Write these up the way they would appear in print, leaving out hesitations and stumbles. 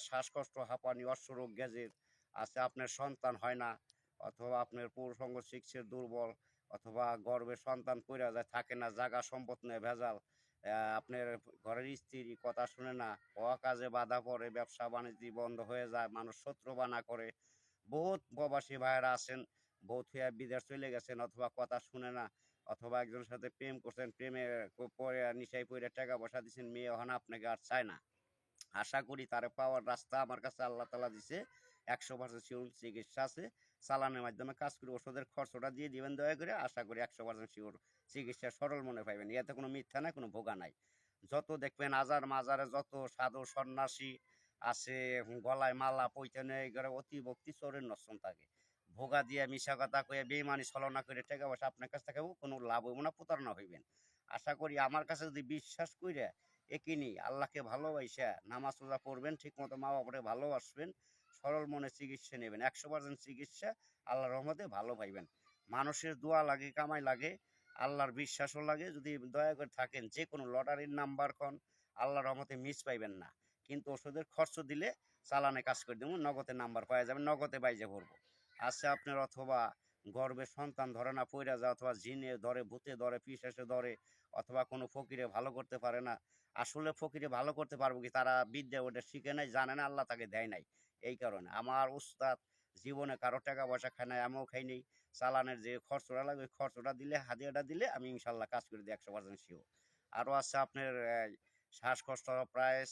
শ্বাসকষ্ট, হাঁপানি, অশ্বরোগ, গ্যাজের আছে, আপনার সন্তান হয় না, অথবা আপনার পুরুষাঙ্গ সিক্সের দুর্বল, অথবা গর্ভে সন্তান কইরা যায়, থাকে না, জাগা সম্পদ নেই ভেজাল, আপনার ঘরের স্ত্রী কথা শুনে না, হওয়া কাজে বাধা পড়ে, ব্যবসা বাণিজ্য বন্ধ হয়ে যায়, মানুষ শত্রু বানা করে। বহুত প্রবাসী ভাইয়েরা আছেন, বউ থুয়া বিদেশ চলে গেছেন, অথবা কথা শুনে না, অথবা একজনের সাথে প্রেম করছেন, প্রেমে পরে নিশায় পড়ে টাকা পয়সা দিচ্ছেন, মেয়ে হন আপনাকে আর চায় না। আশা করি তারে পাওয়ার রাস্তা আমার কাছে আল্লাহ তালা দিছে। 100% শিওর চিকিৎসা আছে। চালানের মাধ্যমে কাজ করে ওষুধের খরচটা দিয়ে দিবেন দয়া করে। আশা করি 100% শিওর চিকিৎসা সরল মনে পাইবেন। এতে কোনো মিথ্যা নাই, কোনো ভোগা নাই। যত দেখবেন আজার মাজারে যত সাধু সন্ন্যাসী আছে, গলায় মালা পইতে নেই করে অতি ভক্তি চোরের নষ্টন থাকে। ভোগা দিয়ে মিশা কথা কয়ে বেইমানি ছলনা করে টাকা পয়সা আপনার কাছ থেকে কোনো লাভ হইব না, প্রতারণা হইবেন। আশা করি আমার কাছে যদি বিশ্বাস কইরা একিনি আল্লাহকে ভালোবাসা নামাজ রোজা পড়বেন, ঠিক মতো মা বাবারে ভালোবাসবেন, সরল মনে চিকিৎসা নেবেন, 100% চিকিৎসা আল্লাহর রহমতে ভালো পাইবেন। মানুষের দোয়া লাগে, কামাই লাগে, আল্লাহর বিশ্বাসও লাগে। যদি দয়া করে থাকেন, যে কোনো লটারির নাম্বার খন আল্লাহর রহমতে মিস পাইবেন না। কিন্তু ওষুধের খরচ দিলে চালানে কাজ করে দেবো, নগদের নাম্বার পাওয়া যাবে, নগদে বাইজে পড়বো। আছে আপনার, অথবা গর্ভে সন্তান ধরে না, পইরা যায়, অথবা জিনে ধরে, ভূতে ধরে, পিশাচে ধরে, অথবা কোনো ফকিরে ভালো করতে পারে না। আসলে ফকিরে ভালো করতে পারবো কি, তারা বিদ্যা ওটা শিখে নাই, জানে না, আল্লাহ তাকে দেয় নাই। এই কারণে আমার উস্তাদ জীবনে কারো টাকা পয়সা খায় নাই, আমিও খাই নেই। চালানের যে খরচটা লাগে ওই খরচটা দিলে, হাদিয়াটা দিলে আমি ইনশাল্লাহ কাজ করে দিই 100% শিওর। আরও আছে আপনার শ্বাসকষ্ট, প্রাইস,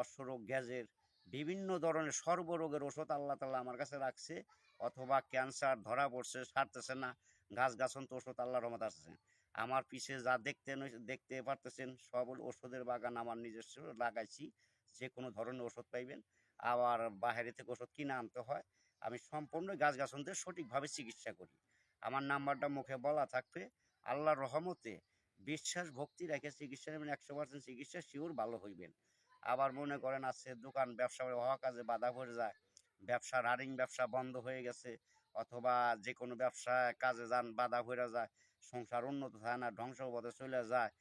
অশ্বরোগ, গ্যাজের, বিভিন্ন ধরনের সর্বরোগের ওষুধ আল্লাহ তাআলা আমার কাছে রাখছে। অথবা ক্যান্সার ধরা পড়ছে, সারতেছে না, গাছগাছন তো ওষুধ আল্লাহর রহমতে আসছে। আমার পিছে যা দেখতে পারতেছেন সব ওষুধের বাগান আমার নিজস্ব লাগাইছি। যে কোনো ধরনের ওষুধ পাইবেন। আবার বাহিরে থেকে ওষুধ কিনে আনতে হয়। আমি সম্পূর্ণ গাছগাছনদের সঠিকভাবে চিকিৎসা করি। আমার নাম্বারটা মুখে বলা থাকবে। আল্লাহর রহমতে বিশ্বাস ভক্তি রেখে চিকিৎসা নেবেন, 100% চিকিৎসা শিওর ভালো হইবেন। আবার মনে করেন আছে দোকান ব্যবসা হওয়া কাজে বাধা পড়ে যায়, ব্যবসা রানিং ব্যবসা বন্ধ হয়ে গেছে, অথবা যে কোনো ব্যবসা কাজে যান বাধা পড়ে যায়, সংসার উন্নত হয় না, ধ্বংসপথে চলে যায়,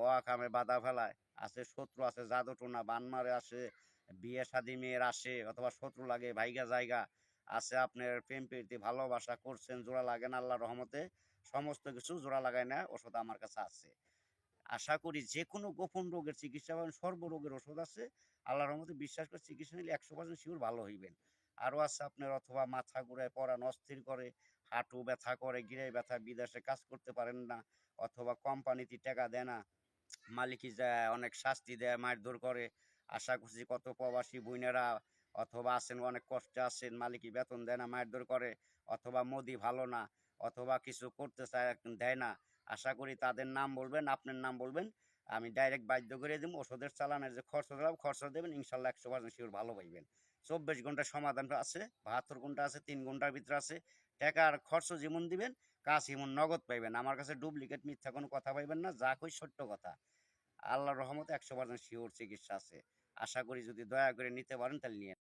ওয়াকামে বাধা ফেলায়, আছে শত্রু, আছে জাদু টোনা বান মারে, আসে বিয়ে শাদী মেয়ের আসে, অথবা শত্রু লাগে ভাইগা জায়গা, আছে আপনার প্রেম প্রীতি ভালোবাসা করছেন, জোড়া লাগে না, আল্লাহর রহমতে সমস্ত কিছু জোড়া লাগায় না, ওষুধ আমার কাছে আছে। আশা করি যে কোনো গোপন রোগের চিকিৎসা পাবেন, সর্বরোগের ওষুধ আছে। আল্লাহর রহমতে বিশ্বাস করে চিকিৎসা নিলে 100% শিওর ভালো হইবেন। আরও আছে আপনার, অথবা মাথা ঘুরায়, পরাণ অস্থির করে, হাঁটু ব্যথা করে, গিরায় ব্যথা, বিদেশে কাজ করতে পারেন না, অথবা কোম্পানিতে টাকা দেয় না, মালিকই যায় অনেক শাস্তি দেয়, মারধর করে। আশা করছি কত প্রবাসী বোনেরা অথবা আছেন অনেক কষ্টে আছেন, মালিকই বেতন দেয় না, মারধর করে, অথবা মোদি ভালো না, অথবা কিছু করতে চায় দেয় না। আশা করি তাদের নাম বলবেন, আপনার নাম বলবেন, আমি ডাইরেক্ট বাধ্য করে দিব। ওষুধের চালানের যে খরচ দিলাম, খরচ দেবেন, ইনশাল্লাহ 100% শিওর ভালো পাইবেন। 24 ঘন্টার সমাধান আছে, 72 ঘন্টা আছে, 3 ঘন্টার ভিতরে আছে। টাকার খরচ যেমন দিবেন, কাজ এমন নগদ পাইবেন। আমার কাছে ডুপ্লিকেট মিথ্যা কোনো কথা পাইবেন না, যা কই সত্য কথা। আল্লাহর রহমতে 100% শিওর চিকিৎসা আছে। আশা করি যদি দয়া করে নিতে পারেন তাহলে নিয়ে